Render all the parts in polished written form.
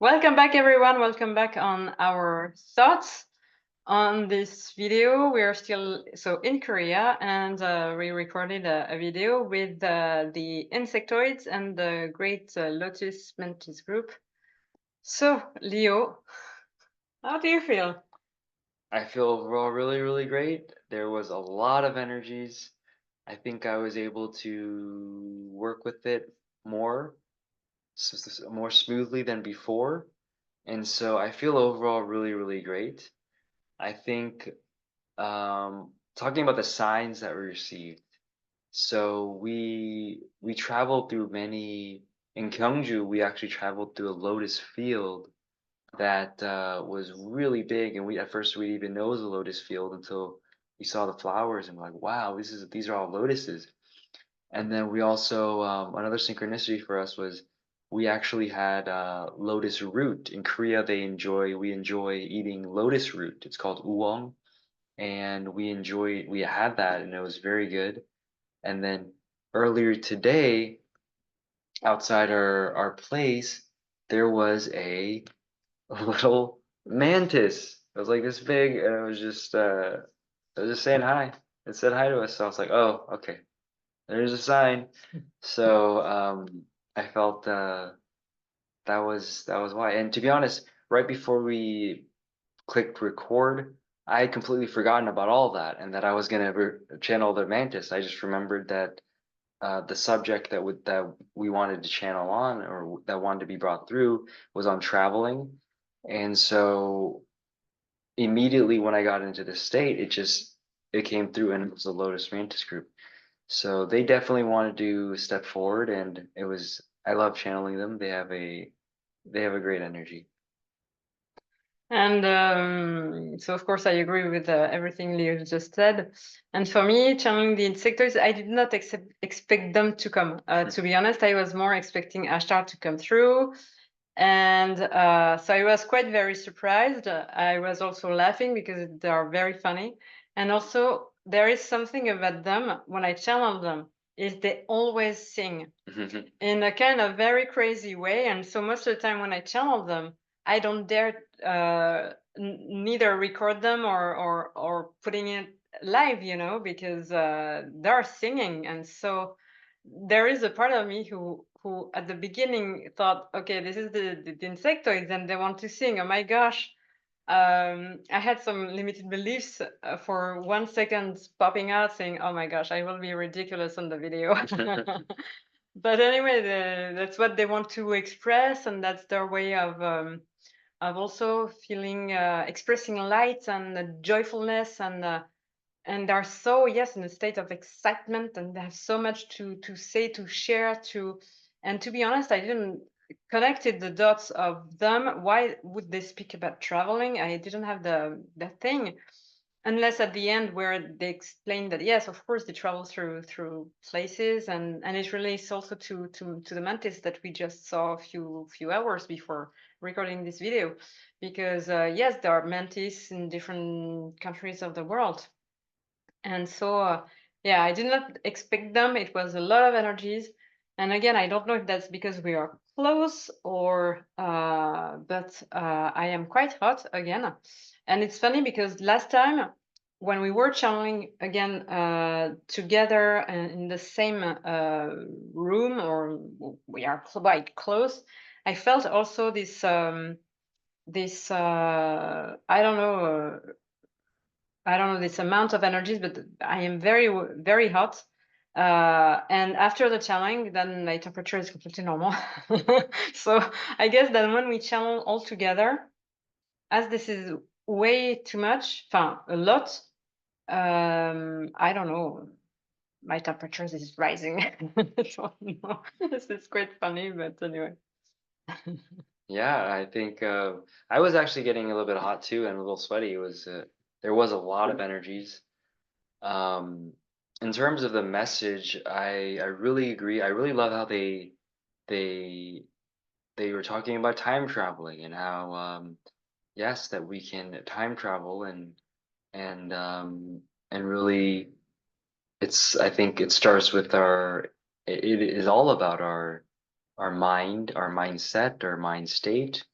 Welcome back, everyone. Welcome back on our thoughts on this video. We are still in Korea, and we recorded a video with the Insectoids and the great Lotus Mantis group. So, Leo, how do you feel? I feel overall really great. There was a lot of energies. I think I was able to work with it more, more smoothly than before. And so I feel overall really great. I think talking about the signs that we received. So we traveled through many in Gyeongju, we actually traveled through a lotus field that was really big, and we at first we didn't even know it was a lotus field until we saw the flowers and we're like, wow, these are all lotuses. And then we also another synchronicity for us was we actually had lotus root. In Korea, we enjoy eating lotus root. It's called uwong, and we had that, and it was very good. And then earlier today, outside our place, there was a little mantis. It was like this big, and it was just saying hi. It said hi to us. So I was like, oh, okay, there's a sign. So I felt that was why. And to be honest, right before we clicked record, I had completely forgotten about all that and that I was gonna channel the mantis. I just remembered that the subject that we wanted to channel on or that wanted to be brought through was on traveling. And so immediately when I got into the state, it came through and it was the Lotus Mantis group. So they definitely wanted to step forward, and I love channeling them. They have a great energy. And so, of course, I agree with everything Leo just said. And for me, channeling the Insectoids, I did not expect them to come. To be honest, I was more expecting Ashtar to come through. And so I was quite very surprised. I was also laughing because they are very funny. And also, there is something about them when I channel them, is they always sing in a kind of very crazy way. And so most of the time when I channel them, I don't dare neither record them or putting it live, because they're singing. And so there is a part of me who at the beginning thought, okay, this is the insectoids and they want to sing. Oh my gosh. I had some limited beliefs for 1 second popping out saying, oh my gosh, I will be ridiculous on the video. But anyway, that's what they want to express, and that's their way of also feeling, expressing light and joyfulness, and they're so, yes, in a state of excitement, and they have so much to say, to share, and to be honest, I didn't connected the dots of them. Why would they speak about traveling? I didn't have the thing, unless at the end where they explain that yes, of course they travel through places, and it relates also to the mantis that we just saw a few hours before recording this video, because yes, there are mantis in different countries of the world. And so yeah, I did not expect them. It was a lot of energies, and again, I don't know if that's because we are close or but I am quite hot again. And it's funny because last time when we were channeling again together and in the same room, or we are quite close, I felt also this I don't know this amount of energies, but I am very hot. And after the channeling, then my temperature is completely normal. So I guess that when we channel all together, as this is way too much, a lot, I don't know, my temperature is rising. So, no, this is quite funny, but anyway. Yeah, I think I was actually getting a little bit hot too and a little sweaty. There was a lot of energies. Um, in terms of the message, I really agree. I really love how they they were talking about time traveling and how yes, that we can time travel and really I think it starts with it is all about our mind, our mindset, our mind state.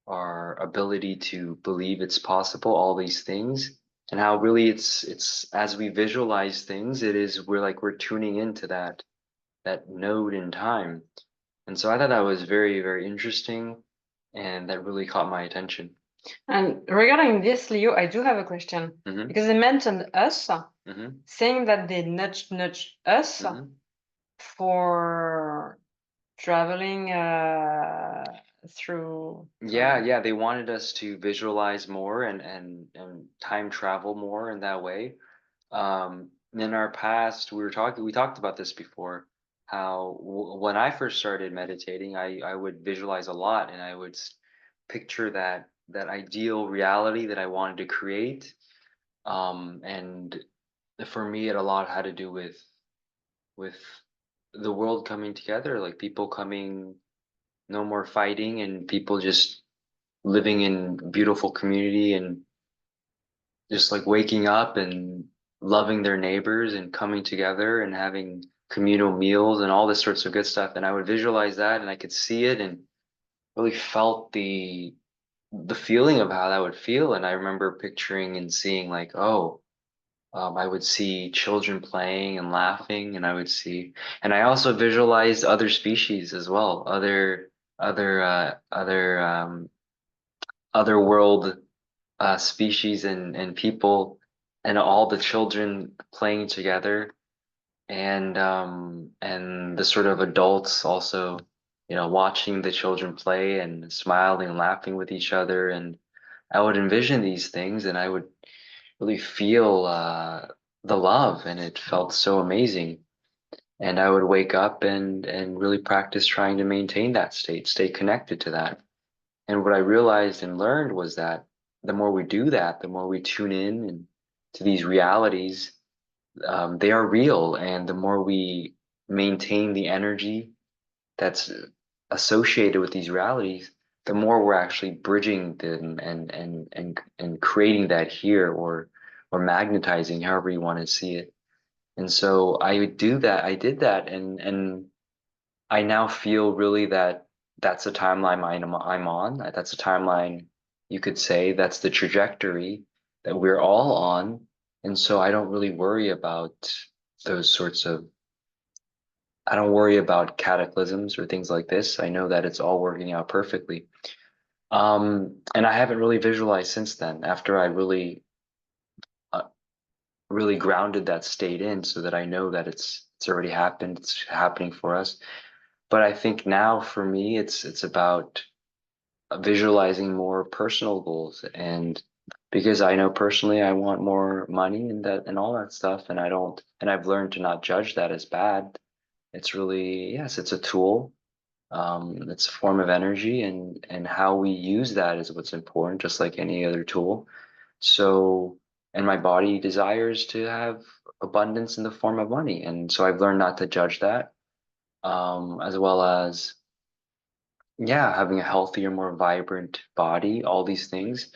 our ability to believe it's possible, all these things, and how really it's as we visualize things, we're tuning into that node in time. And so I thought that was very, very interesting, and that really caught my attention. And regarding this, Leo, I do have a question Mm-hmm. because they mentioned us, Mm-hmm. saying that they nudge us Mm-hmm. for traveling through. Yeah, they wanted us to visualize more and time travel more in that way. In our past, we talked about this before, how when I first started meditating, I would visualize a lot, and I would picture that ideal reality that I wanted to create. And for me, it a lot had to do with the world coming together, like people coming, no more fighting, and people just living in beautiful community and just like waking up and loving their neighbors and coming together and having communal meals and all this sorts of good stuff. And I would visualize that and I could see it and really felt the feeling of how that would feel. And I remember picturing and seeing like, oh, I would see children playing and laughing, and and I also visualized other species as well, other world species and people, and all the children playing together, and the sort of adults also, watching the children play and smiling and laughing with each other. And I would envision these things, and I would really feel the love, and it felt so amazing. And I would wake up and really practice trying to maintain that state, stay connected to that. And what I realized and learned was that the more we do that, the more we tune in and to these realities, they are real. And the more we maintain the energy that's associated with these realities, the more we're actually bridging them and creating that here, or magnetizing, however you want to see it. And so I would do that. I did that, and I now feel really that that's a timeline I'm on. That's a timeline, you could say, that's the trajectory that we're all on. And so those sorts of, I don't worry about cataclysms or things like this. I know that it's all working out perfectly. And I haven't really visualized since then, after I uh, really grounded that state in, so that I know that it's already happened, it's happening for us. But I think now for me, it's about visualizing more personal goals, and because I know personally I want more money and all that stuff, and I've learned to not judge that as bad. It's really, yes, it's a tool. It's a form of energy, and how we use that is what's important, just like any other tool. So, and my body desires to have abundance in the form of money, and so I've learned not to judge that, as well as, yeah, having a healthier, more vibrant body, all these things.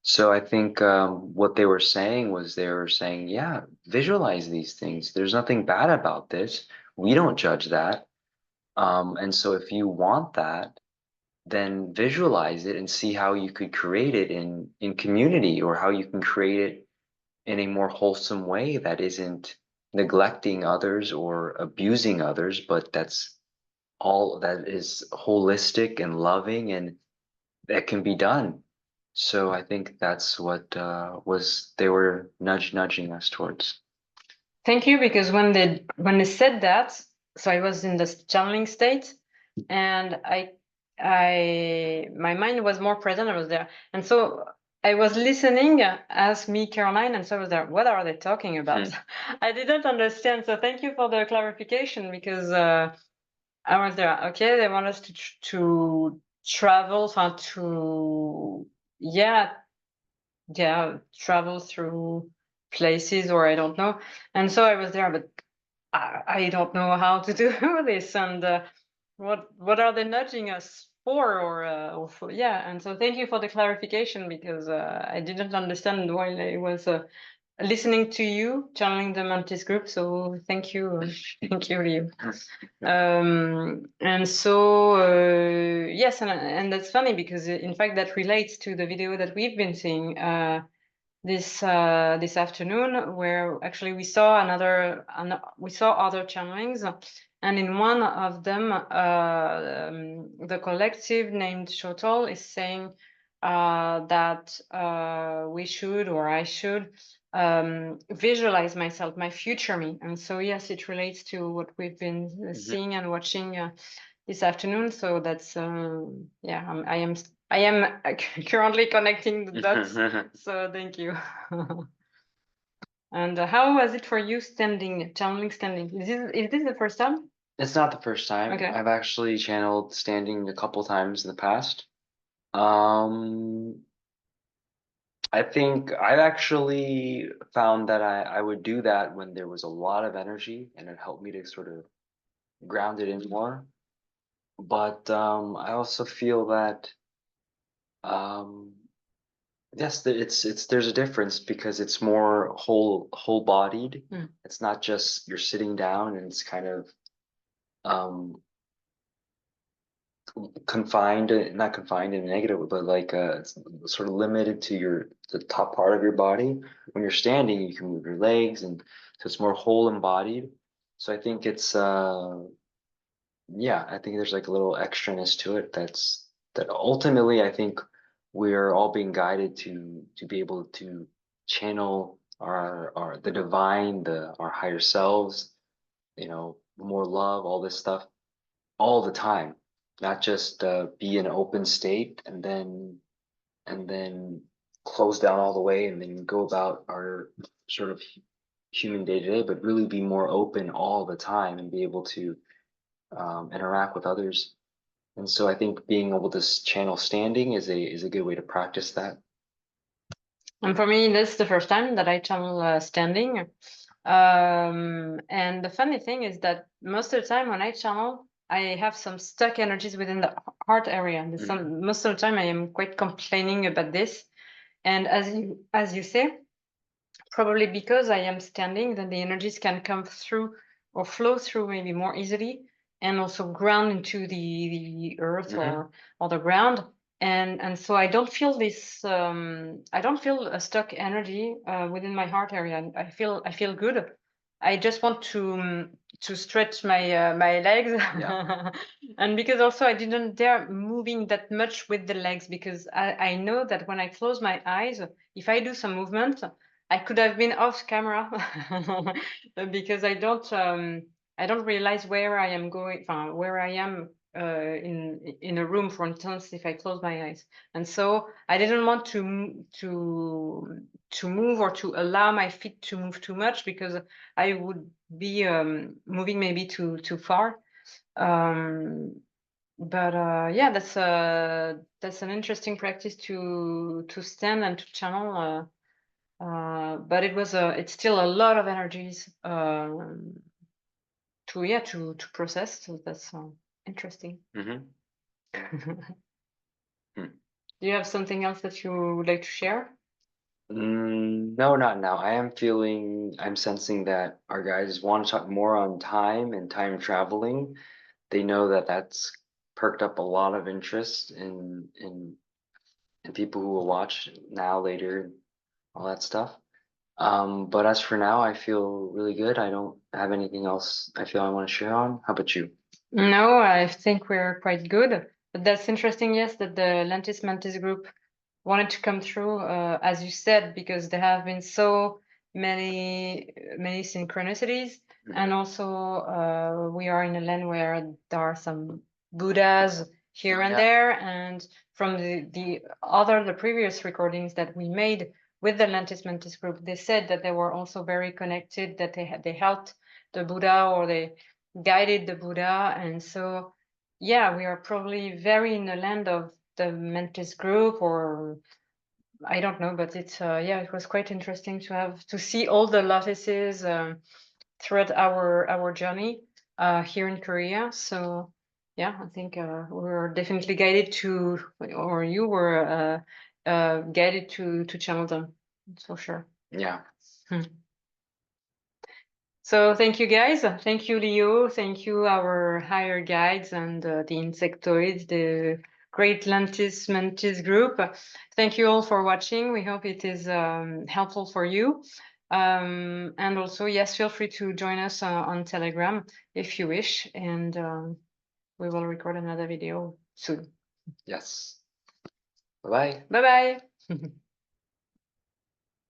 So I think what they were saying, yeah, visualize these things. There's nothing bad about this. We don't judge that. And so if you want that, then visualize it and see how you could create it in community, or how you can create it in a more wholesome way that isn't neglecting others or abusing others, but that is holistic and loving, and that can be done. So I think that's what was they were nudging us towards. Thank you, because when they said that, so I was in this channeling state, and I my mind was more present. I was there, and so I was listening as me, Caroline, and so I was there. What are they talking about? I didn't understand. So thank you for the clarification, because I was there. Okay, they want us to travel, to yeah, travel through places, or I don't know. And so I was there, but I don't know how to do this, and what are they nudging us for, or for, yeah. And so thank you for the clarification, because I didn't understand while I was listening to you channeling the Mantis group. So thank you, thank you, Leo. And so yes, and that's funny because in fact that relates to the video that we've been seeing this afternoon, where actually we saw other channelings, and in one of them, the collective named Shotol is saying that we should, or I should, visualize myself, my future me. And so yes, it relates to what we've been seeing and watching this afternoon. So that's yeah, I am currently connecting the dots. So thank you. And how was it for you channeling standing? Is this the first time? It's not the first time. Okay. I've actually channeled standing a couple times in the past. I think I've actually found that I would do that when there was a lot of energy and it helped me to sort of ground it in more. But I also feel that um, yes, there's a difference because it's more whole bodied. Mm. It's not just you're sitting down and it's kind of um confined, not confined in a negative, but like it's sort of limited to the top part of your body. When you're standing, you can move your legs, and so it's more whole embodied. So I think it's yeah, I think there's like a little extraness to it that ultimately I think we're all being guided to be able to channel our the divine, our higher selves, more love, all this stuff all the time, not just be in an open state and then close down all the way and then go about our sort of human day to day, but really be more open all the time and be able to interact with others. And so I think being able to channel standing is a good way to practice that. And for me, this is the first time that I channel standing. And the funny thing is that most of the time when I channel, I have some stuck energies within the heart area. Most of the time I am quite complaining about this. And as you say, probably because I am standing, then the energies can come through or flow through maybe more easily, and also ground into the earth or the ground. And so I don't feel this. I don't feel a stuck energy within my heart area. I feel good. I just want to stretch my legs, Yeah. and because also I didn't dare moving that much with the legs, because I know that when I close my eyes, if I do some movement, I could have been off camera because I don't realize where I am going, where I am in a room, for instance, if I close my eyes. And so I didn't want to move or to allow my feet to move too much, because I would be moving maybe too far. But yeah, that's an interesting practice to stand and to channel. But it's still a lot of energies to process. So that's interesting. Do you have something else that you would like to share? No, not now. I'm sensing that our guys want to talk more on time and time traveling. They know that that's perked up a lot of interest in people who will watch now, later, all that stuff. But as for now, I feel really good. I don't have anything else I feel I want to share on. How about you? No, I think we're quite good. But that's interesting, yes, that the Lantis Mantis group wanted to come through, as you said, because there have been so many synchronicities, and also we are in a land where there are some Buddhas here and there, and from the previous recordings that we made with the Lantis Mantis group, they said that they were also very connected, that they helped the Buddha, or they guided the Buddha. And so yeah, we are probably very in the land of the Mantis group, or I don't know, but it's yeah, it was quite interesting to see all the lotuses throughout our journey here in Korea. So yeah, I think we were definitely guided to, or you were guided to channel them, for sure. Yeah. So thank you guys. Thank you, Leo. Thank you, our higher guides and the Insectoids, the great Mantis group. Thank you all for watching. We hope it is helpful for you. And also, yes, feel free to join us on Telegram if you wish. And we will record another video soon. Yes. Bye-bye. Bye-bye.